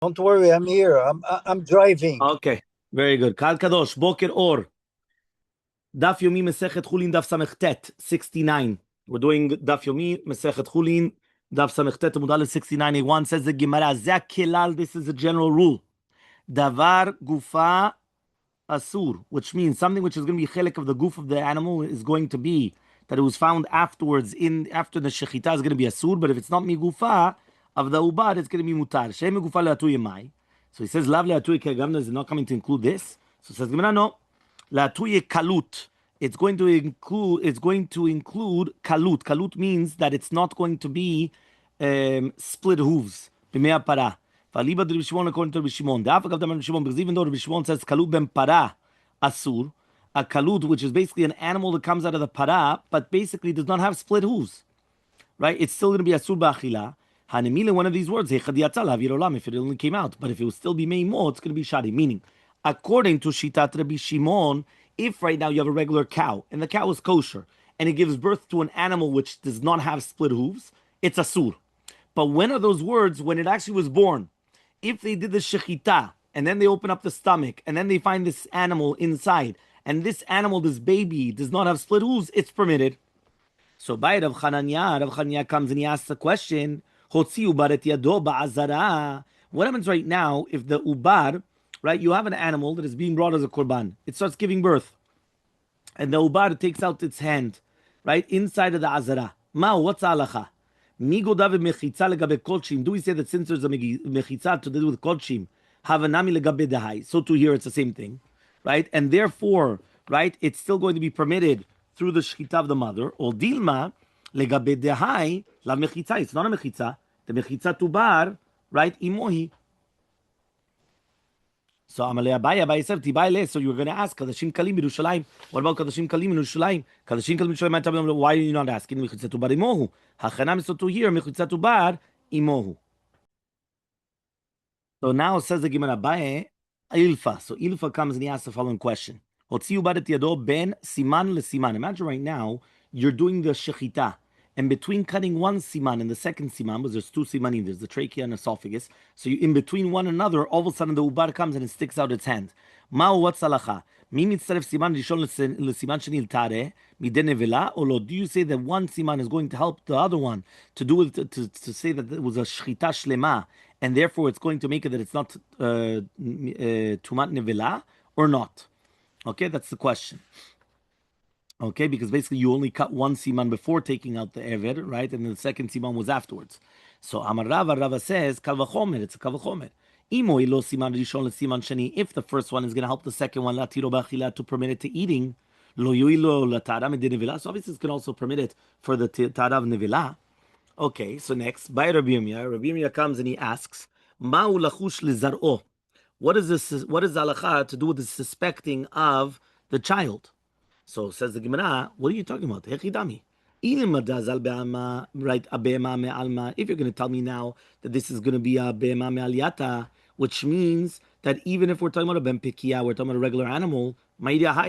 Don't worry, I'm here. I'm driving. Okay, very good. Kal Kadosh, Boker Or. Daf Yomi Masechet Chullin Daf Samechtet 69. We're doing Daf Yomi Masechet Chullin Daf Samechtet Mudal 69A1 says the Gemara Zak Kelal. This is a general rule. Davar Gufa Asur, which means something which is going to be chelik of the goof of the animal is going to be that it was found afterwards after the shechita is going to be asur, but if it's not migufa of the ubar, it's going to be mutar. Shem migufa le'atuye mai. So he says lav le'atuye kegamna is not coming to include this. So it says Gemara no le'atuye kalut. It's going to include kalut. Kalut means that it's not going to be split hooves. B'mei para. Valiba de Rabbi Shimon according to Rabbi Shimon. The Afak of the Rabbi Shimon, because even though Rabbi Shimon says kalut ben para asur, a kalut which is basically an animal that comes out of the para, but basically does not have split hooves, right? It's still going to be asur ba'achila. Hanemile, one of these words, if it only came out, but if it will still be meimo, it's going to be shari. Meaning, according to Shitat Rabbi Shimon, if right now you have a regular cow and the cow is kosher and it gives birth to an animal which does not have split hooves, it's asur. But when are those words? When it actually was born. If they did the shechita and then they open up the stomach and then they find this animal inside and this animal, this baby, does not have split hooves, it's permitted. So by Rav Chananya comes and he asks the question, what happens right now if the ubar, right, you have an animal that is being brought as a korban, it starts giving birth, and the ubar takes out its hand, right, inside of the azara. What's halacha? Do we say that since there's a mechitza to do with kodshim, havanami legabe dehai? So to here it's the same thing, right? And therefore, right, it's still going to be permitted through the shechita of the mother. Or dilma legabe dehai la mechitza. It's not a mechitza. The mechitza to bar, right? Imohi. So Amalei said, so you were going to ask Kadashim Kalim in Yerushalayim. What about Kadashim Kalim in Yerushalayim? Kadashim Kalim in Yerushalayim. Why are you not asking Mechitzatu Bar Imohu? Hachanam so to here Mechitzatu Bar Imohu. So now says the Gemara Abaye Ilfa. So Ilfa comes and he asks the following question: Hotziu Baret Yado Ben Siman le Siman. Imagine right now you're doing the shechita. And between cutting one siman and the second siman, because there's two simanim, there's the trachea and esophagus. So in between one another, all of a sudden the ubar comes and it sticks out its hand. Ma'u what's halacha? Mi mitzaref siman rishon lesiman sheni iltare midei nevela, or lo? Do you say that one siman is going to help the other one to do it to say that it was a shchita shlema, and therefore it's going to make it that it's not tumat nevela or not? Okay, that's the question. Okay, because basically you only cut one siman before taking out the eved, right? And the second siman was afterwards. So Amar Rava says, kal v'chomer, it's a kal v'chomer. Imo ilo siman rishon le siman sheni. If the first one is going to help the second one, latiro b'achila, to permit it to eating, lo yuilo latara midei nevela. So obviously it's going to also permit it for the tarav nevela. Okay, so next, by Rabbi Yirmiyah comes and he asks, ma'u lachush lizar'o. What is this? What is halacha to do with the suspecting of the child? So says the Gemara, what are you talking about? Right, if you're going to tell me now that this is going to be a be'ema me'aliyata, which means that even if we're talking about a ben pekia, we're talking about a regular animal, even if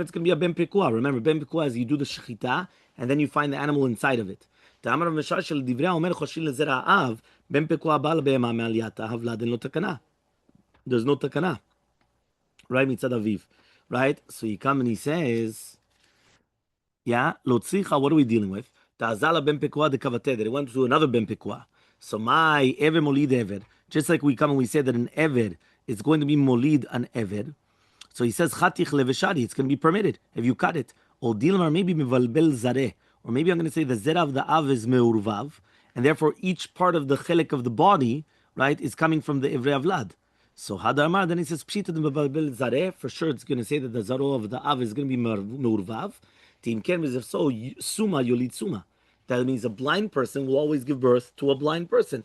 it's going to be a ben pekua, remember ben pekua is you do the shechita and then you find the animal inside of it. There's no takana. Right, mitzad aviv, right? So he comes and he says, yeah, lotzicha, what are we dealing with? Ta'azala ben pekua de kavateh, that it went to another ben pekua. So my ever molid ever, just like we come and we say that an ever is going to be molid an ever. So he says chatich leveshadi, it's going to be permitted if you cut it. Or dilmar maybe mivalbel zareh, or maybe I'm going to say the zera of the av is meurvav, and therefore each part of the chelik of the body, right, is coming from the evrei avlad. So Hadamar, then he says Pshita Zareh, for sure it's going to say that the Zaro of the Av is going to be Murvav. Team Ken is if so, Suma Yolid Suma. That means a blind person will always give birth to a blind person.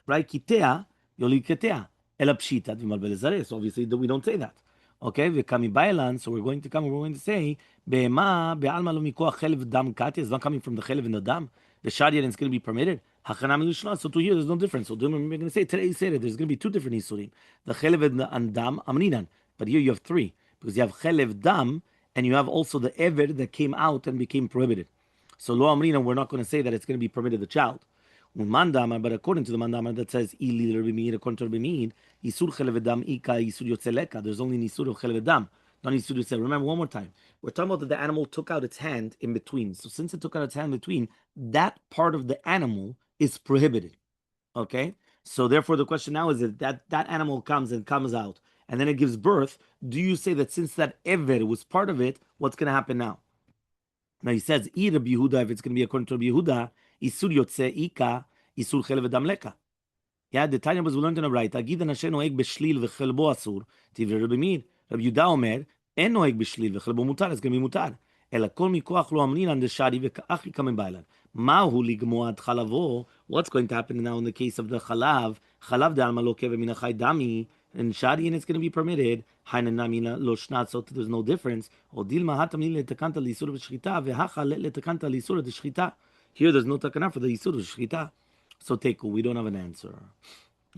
Right? Kitea, Yolid Kitea. Ela Pshita Zareh. So obviously we don't say that. Okay, Vekami Bailan, so we're going to say Be'ema Be'alma Lo Mikoach Chelev Dam Kati is not coming from the Chelev and the Dam. The Shadian is going to be permitted. So to here, there's no difference. So we're going to say today, there's going to be two different isurim: the chelev and dam, amninan. But here you have three because you have chelev dam and you have also the ever that came out and became prohibited. So lo amrinan, we're not going to say that it's going to be permitted the child. But according to the mandamar that says ili Rabbi Meir, according to Rabbi Meir, isur chelev edam ika isur yotzeleka. There's only an isur of chelev edam, not isur yotzeh. Remember one more time. We're talking about that the animal took out its hand in between. So since it took out its hand in between, that part of the animal is prohibited. Okay. So therefore, the question now is that animal comes out, and then it gives birth. Do you say that since that ever was part of it, what's going to happen now? Now he says, Rabbi Yehuda, if it's going to be according to Rabbi Yehuda, Isur Yotze Ika, Isur Chelev Edam Leka. Yeah, the Tanya was learned in a right. Agid Anashe Noeg Beshlil Vechelbo Asur. Tivre Rabbi Meir. Rabbi Yehuda Omer, En Noeg Beshlil Vechelbo Mutar. It's going to be Mutar. Ela Kol Mikoach Lo Amrin An Deshari Veka'achi Kamen Bailan. Mahu Ligmo Ad Chalavo. What's going to happen now in the case of the Chalav? Chalav de Alma Lo Keve Min Achai Dami. And Shari, and it's going to be permitted. So there's no difference. Here there's no takana for the Issur Shchita. So take, we don't have an answer.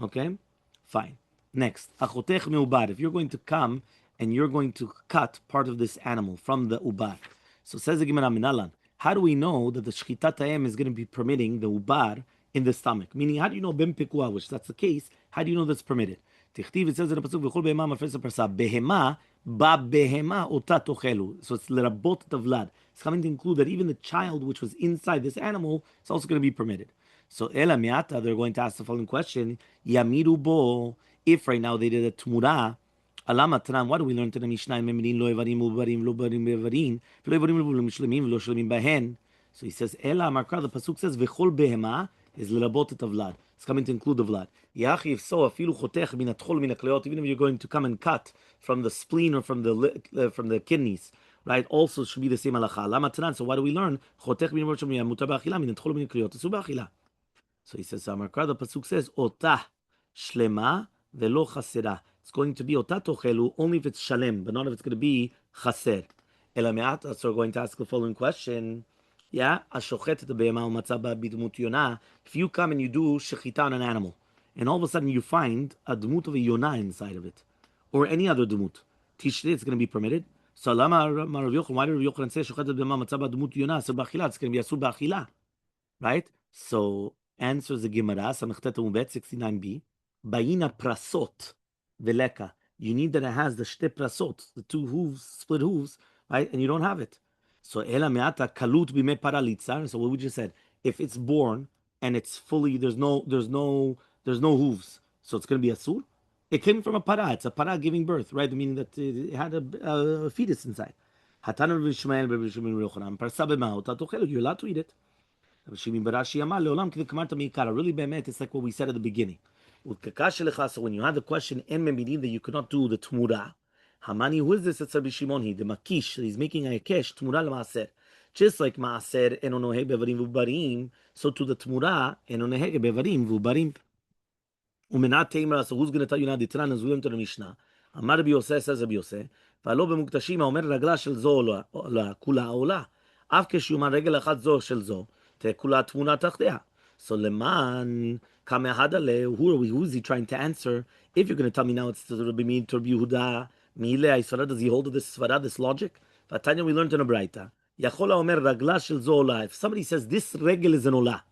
Okay? Fine. Next. If you're going to come and you're going to cut part of this animal from the ubar. So says the Gemara Minalan, how do we know that the Shchita Ta'em is going to be permitting the ubar in the stomach? Meaning, how do you know Bem Pekua, which that's the case, how do you know that's permitted? Tichtiv, it says in the pasuk, "V'chol behema mafres parsa behema ba behema ota tochelu." So it's lerabot tavlad. It's coming to include that even the child which was inside this animal is also going to be permitted. So ela miata, they're going to ask the following question: Yamiru bo. If right now they did a tmura, alama tanan. What do we learn to the Mishnah? Memirin lo evarim ubarim lo barim bevarim lo evarim lo mishlemim lo shlemim bahen. So he says ela markar. The pasuk says v'chol behema is lerabot tavlad. It's coming to include the vlad. If so, even if you're going to come and cut from the spleen or from the kidneys, right? Also should be the same halacha. So why do we learn? So he says, the pasuk says, "Otah shlema velo chasera." It's going to be otah tochelu only if it's shalem, but not if it's going to be chaser. Elameat. So we're going to ask the following question. Yeah, if you come and you do shechita on an animal, and all of a sudden you find a demut of a yonah inside of it, or any other demut, tishri, it's going to be permitted. So why did Rabbi Yochanan say shechetet b'ma matzah demut yonah asur b'achila? It's going to be asur b'achila, right? So answers the Gemara, Samechta Mubet 69b, bayina prasot veleka. You need that it has the shte prasot, the two hooves, split hooves, right? And you don't have it. So ela meata kalut bime paralitzar. So what we just said, if it's born and it's fully there's no hooves, so it's going to be asur. It came from a para. It's a para giving birth, right? Meaning that it had a fetus inside. Hatan Rabbi Shmuel, Rabbi Shmuel Yochanan, parsa b'ma'ot atochelu. You're allowed to eat it. Really bemet, it's like what we said at the beginning. So when you had the question that you could not do the tmura, Hamani, who is this? It's Rabbi Shimon. The makish. He's making a kesh tmura l'maaser. Just like maaser enonohe bevarim v'ubarim, so to the tmura enonohe bevarim v'ubarim. Umenat teimra. So who's going to tell you now the Tanan as we learned to the Mishnah? Amar Rabbi Yosef, says Rabbi Yosef. V'alo b'muktashim omer ragla shel zo la kula ola. Af keshuman regel achat zo shel zo tekula tmuna tachtea. So leman kamehadale. Who is he trying to answer? If you're going to tell me now it's to Rabbi Meir, to Rabbi Yehuda. Does he hold of this svara, this logic? Vatanya, we learned in a braita. Yachola omer ragla shel zo ola. If somebody says this regel is an ola,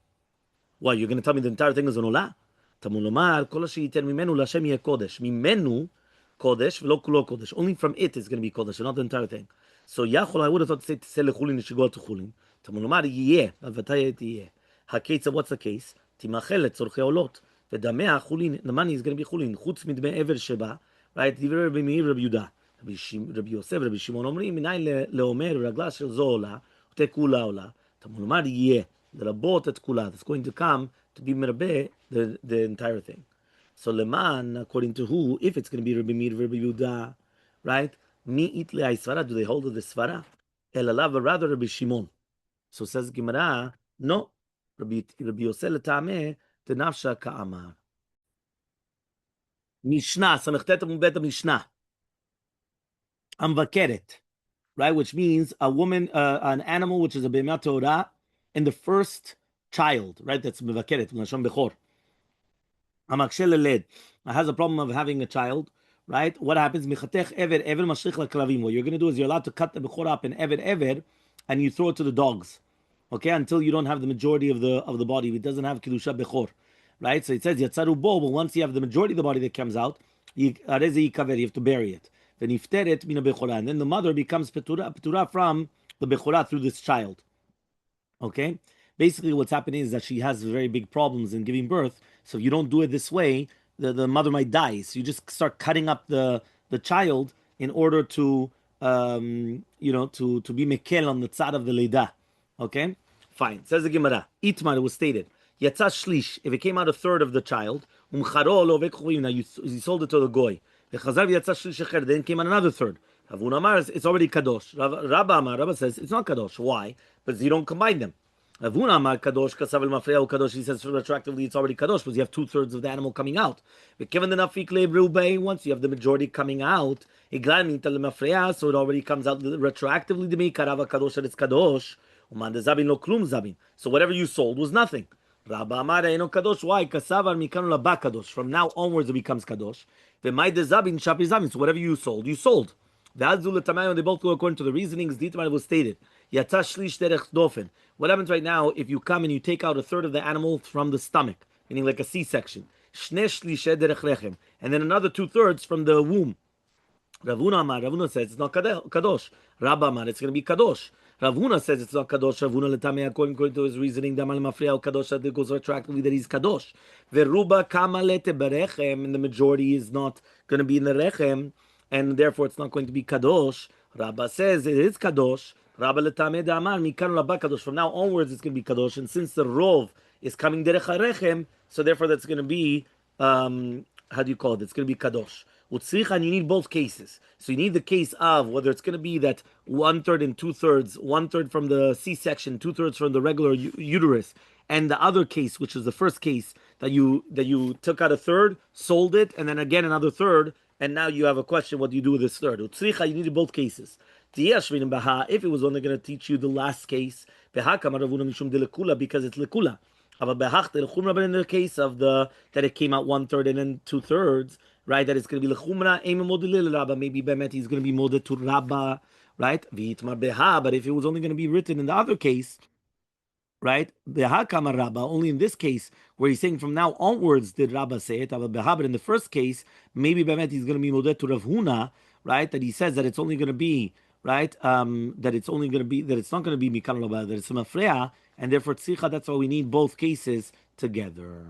what, you're going to tell me the entire thing is an ola? Tamul omar kol she'yiten mimenu l'Hashem yeh kodesh. Mimenu kodesh v'lo kulo kodesh. Only from it is going to be kodesh, not the entire thing. So Yachol, I would have thought to say lechulin, it should go to chulin. Tamul omar yeh, avataya yeh. Haketza, what's the case? Timachel etzorchei olot. V'damea chulin. The money is going to be chulin. Chutz midme ever sheba. Right? Divrei Rabbi Meir, Rabbi Yehuda, Rabbi Yosef, Rabbi Shimon אומרים, מניין לאומר רגלה של זו עולה, ותהיה כולה עולה. תמול לומר יהיה, לרבות את כולה. It's going to come to be מרבה the entire thing. So למען, according to who, if it's going to be Rabbi Meir, Rabbi Yehuda, right? מי יתלה הסברה? Do they hold of the svara? אלא לאו, rather Rabbi Shimon. So says Gemara, no. Rabbi Yosef לטעמה, דנפשה כאמר. Mishnah, Samechta Mubet Mishnah. Amvakeret, right? Which means a woman, an animal which is a Be'emat Torah, in the first child, right? That's Mevakeret, Nashon Bechor. Amakshel Leled. Has a problem of having a child, right? What happens? Michatech Ever Mashrich LaKlavim. What you're going to do is you're allowed to cut the Bechor up in Ever, and you throw it to the dogs. okay, until you don't have the majority of the body. It doesn't have kedusha bechor, right? So it says yatzaru bo, but once you have the majority of the body that comes out, you have to bury it. Then ifteret mina bechora, and then the mother becomes petura from the bechora through this child. Okay, basically what's happening is that she has very big problems in giving birth. So if you don't do it this way, the mother might die. So you just start cutting up the child in order to to be mekel on the tzad of the leida. Okay, fine. Says the Gemara. Itmar, it was stated. Yatza shlish. If it came out a third of the child, now you sold it to the goy. Then came out another third. Havun Amar, it's already kadosh. Rabbi says it's not kadosh. Why? Because you don't combine them. Havun Amar kadosh kasav el mafreya kadosh. He says retroactively it's already kadosh because you have 2/3 of the animal coming out. But given the nafik lebrubei, once you have the majority coming out, so it already comes out retroactively to me. Karava kadosh and it's kadosh. Uman zabin lo klum zabin. So whatever you sold was nothing. Rabba Amar eno kadosh. Why? Kasavar mikanu laba kadosh. From now onwards it becomes kadosh. V'may de zabin shapi zabin. So whatever you sold, you sold. They both go according to the reasonings. Ditmar was stated. What happens right now if you come and you take out a third of the animal from the stomach, meaning like a C-section, and then another 2/3 from the womb? Ravuna says it's not kadosh. Rabba Amar, it's going to be kadosh. Ravuna says it's not kadosh. Ravuna letamei, according to his reasoning, damal mafriya kadosh, that goes retroactively that he's kadosh. Veruba kamalete berechem, and the majority is not going to be in the rechem, and therefore it's not going to be kadosh. Rabba says it is kadosh. Rabba letamei damar mikanu laba kadosh. From now onwards it's going to be kadosh, and since the rov is coming derech harechem, so therefore that's going to be how do you call it? It's going to be kadosh. And you need both cases. So you need the case of whether it's going to be that 1/3 and 2/3, 1/3 from the C-section, 2/3 from the regular uterus, and the other case, which is the first case that you took out a third, sold it, and then again another third, and now you have a question: what do you do with this third? You needed both cases. If it was only going to teach you the last case, because it's lekula. In the case of that it came out 1/3 and then 2/3, right? That it's going to be lechumra, maybe bemet he's going to be molded to rabba, right? But if it was only going to be written in the other case, right? Only in this case where he's saying from now onwards did Rabba say it. But in the first case, maybe bemet he's going to be molded to Rav Huna, right? That he says that it's only going to be right. That it's not going to be mikan rabba, that it's mafreya, and therefore tzricha. That's why we need both cases together.